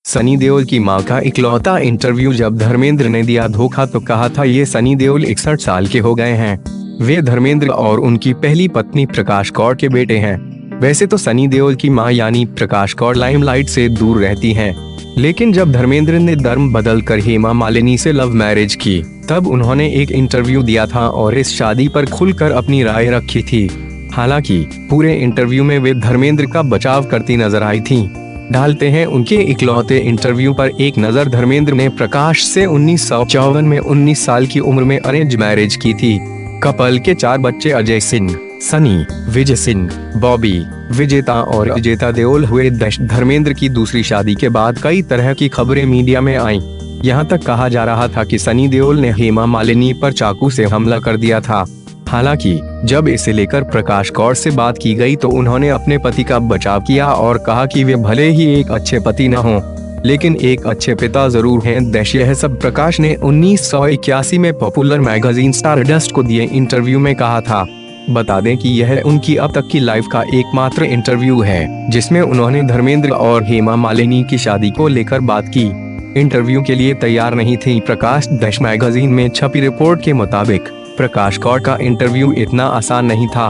सनी देओल की मां का इकलौता इंटरव्यू जब धर्मेंद्र ने दिया धोखा तो कहा था ये सनी देओल 61 साल के हो गए हैं। वे धर्मेंद्र और उनकी पहली पत्नी प्रकाश कौर के बेटे हैं। वैसे तो सनी देओल की मां यानी प्रकाश कौर लाइमलाइट से दूर रहती हैं, लेकिन जब धर्मेंद्र ने धर्म बदलकर हेमा मालिनी से लव मैरिज की तब उन्होंने एक इंटरव्यू दिया था और इस शादी पर खुलकर अपनी राय रखी थी। हालांकि पूरे इंटरव्यू में वे धर्मेंद्र का बचाव करती नजर आई थीं। डालते हैं उनके इकलौते इंटरव्यू पर एक नजर। धर्मेंद्र ने प्रकाश से 1954 में 19 साल की उम्र में अरेंज मैरिज की थी। कपल के 4 बच्चे अजय सिंह, सनी, विजय सिंह, बॉबी, विजेता और अजेता देओल हुए। धर्मेंद्र की दूसरी शादी के बाद कई तरह की खबरें मीडिया में आईं। यहाँ तक कहा जा रहा था कि सनी देओल ने हेमा मालिनी पर चाकू से हमला कर दिया था। हालांकि जब इसे लेकर प्रकाश कौर से बात की गई तो उन्होंने अपने पति का बचाव किया और कहा कि वे भले ही एक अच्छे पति न हों, लेकिन एक अच्छे पिता जरूर हैं। यह सब प्रकाश ने 1981 में पॉपुलर मैगजीन स्टारडस्ट को दिए इंटरव्यू में कहा था। बता दें कि यह उनकी अब तक की लाइफ का एकमात्र इंटरव्यू है जिसमें उन्होंने धर्मेंद्र और हेमा मालिनी की शादी को लेकर बात की। इंटरव्यू के लिए तैयार नहीं थी। प्रकाश मैगजीन में छपी रिपोर्ट के मुताबिक प्रकाश कौर का इंटरव्यू इतना आसान नहीं था।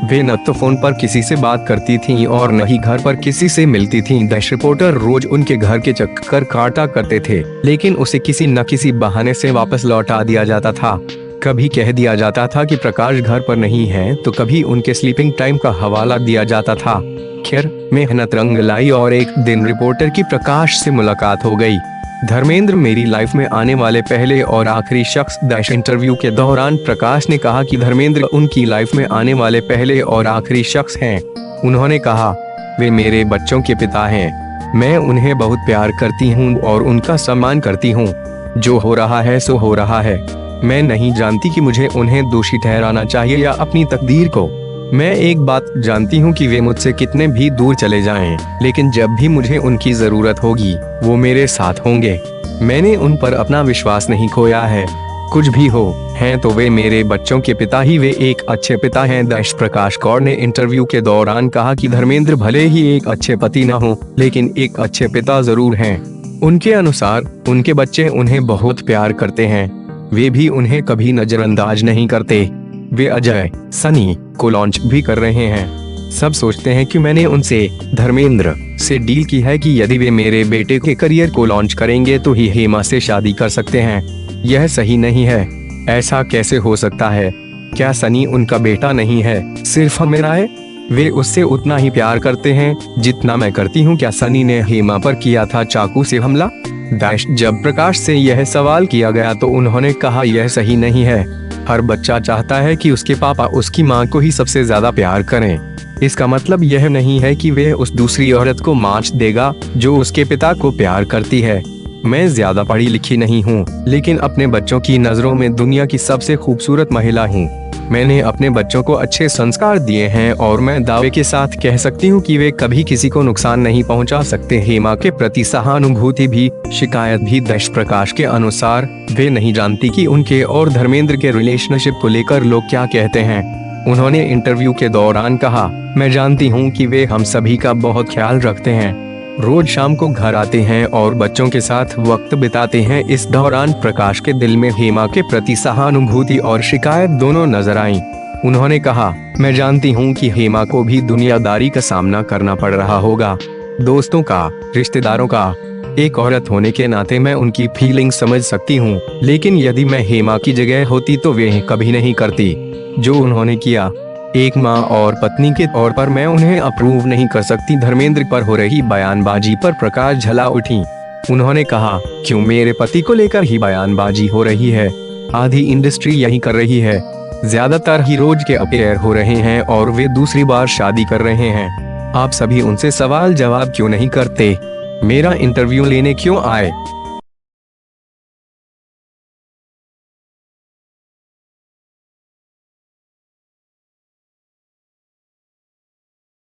वे न तो फोन पर किसी से बात करती थीं और न ही घर पर किसी से मिलती थीं। रिपोर्टर रोज उनके घर के चक्कर काटा करते थे, लेकिन उसे किसी न किसी बहाने से वापस लौटा दिया जाता था। कभी कह दिया जाता था कि प्रकाश घर पर नहीं है, तो कभी उनके स्लीपिंग टाइम का हवाला दिया जाता था। खैर, मेहनत रंग लाई और एक दिन रिपोर्टर की प्रकाश से मुलाकात हो गई। धर्मेंद्र मेरी लाइफ में आने वाले पहले और आखिरी शख्स। इंटरव्यू के दौरान प्रकाश ने कहा कि धर्मेंद्र उनकी लाइफ में आने वाले पहले और आखिरी शख्स हैं। उन्होंने कहा, वे मेरे बच्चों के पिता हैं। मैं उन्हें बहुत प्यार करती हूं और उनका सम्मान करती हूं। जो हो रहा है सो हो रहा है। मैं नहीं जानती कि मुझे उन्हें दोषी ठहराना चाहिए या अपनी तकदीर को। मैं एक बात जानती हूँ कि वे मुझसे कितने भी दूर चले जाएं, लेकिन जब भी मुझे उनकी जरूरत होगी वो मेरे साथ होंगे। मैंने उन पर अपना विश्वास नहीं खोया है। कुछ भी हो, हैं तो वे मेरे बच्चों के पिता ही। वे एक अच्छे पिता हैं। प्रकाश कौर ने इंटरव्यू के दौरान कहा कि धर्मेंद्र भले ही एक अच्छे पति न हो, लेकिन एक अच्छे पिता जरूर हैं। उनके अनुसार उनके बच्चे उन्हें बहुत प्यार करते हैं। वे भी उन्हें कभी नजरअंदाज नहीं करते। वे अजय, सनी को लॉन्च भी कर रहे हैं। सब सोचते हैं कि मैंने उनसे, धर्मेंद्र से डील की है कि यदि वे मेरे बेटे के करियर को लॉन्च करेंगे तो ही हेमा से शादी कर सकते हैं। यह सही नहीं है। ऐसा कैसे हो सकता है? क्या सनी उनका बेटा नहीं है? सिर्फ मेरा है। वे उससे उतना ही प्यार करते हैं जितना मैं करती हूँ। क्या सनी ने हेमा पर किया था चाकू से हमला? जब प्रकाश से यह सवाल किया गया तो उन्होंने कहा, यह सही नहीं है। हर बच्चा चाहता है कि उसके पापा उसकी मां को ही सबसे ज्यादा प्यार करें। इसका मतलब यह नहीं है कि वह उस दूसरी औरत को मार्च देगा जो उसके पिता को प्यार करती है। मैं ज्यादा पढ़ी लिखी नहीं हूँ, लेकिन अपने बच्चों की नजरों में दुनिया की सबसे खूबसूरत महिला हूँ। मैंने अपने बच्चों को अच्छे संस्कार दिए हैं और मैं दावे के साथ कह सकती हूँ कि वे कभी किसी को नुकसान नहीं पहुँचा सकते। हेमा के प्रति सहानुभूति भी, शिकायत भी। प्रकाश के अनुसार वे नहीं जानती कि उनके और धर्मेंद्र के रिलेशनशिप को लेकर लोग क्या कहते हैं। उन्होंने इंटरव्यू के दौरान कहा, मैं जानती हूँ कि वे हम सभी का बहुत ख्याल रखते हैं। रोज शाम को घर आते हैं और बच्चों के साथ वक्त बिताते हैं। इस दौरान प्रकाश के दिल में हेमा के प्रति सहानुभूति और शिकायत दोनों नजर आईं। उन्होंने कहा, मैं जानती हूँ कि हेमा को भी दुनियादारी का सामना करना पड़ रहा होगा, दोस्तों का, रिश्तेदारों का। एक औरत होने के नाते मैं उनकी फीलिंग समझ सकती हूँ, लेकिन यदि मैं हेमा की जगह होती तो वे कभी नहीं करती जो उन्होंने किया। एक माँ और पत्नी के तौर पर मैं उन्हें अप्रूव नहीं कर सकती। धर्मेंद्र पर हो रही बयानबाजी पर प्रकाश झला उठी। उन्होंने कहा, क्यों मेरे पति को लेकर ही बयानबाजी हो रही है? आधी इंडस्ट्री यही कर रही है। ज्यादातर हीरोज के अफेयर हो रहे हैं और वे दूसरी बार शादी कर रहे हैं। आप सभी उनसे सवाल जवाब क्यों नहीं करते? मेरा इंटरव्यू लेने क्यों आए?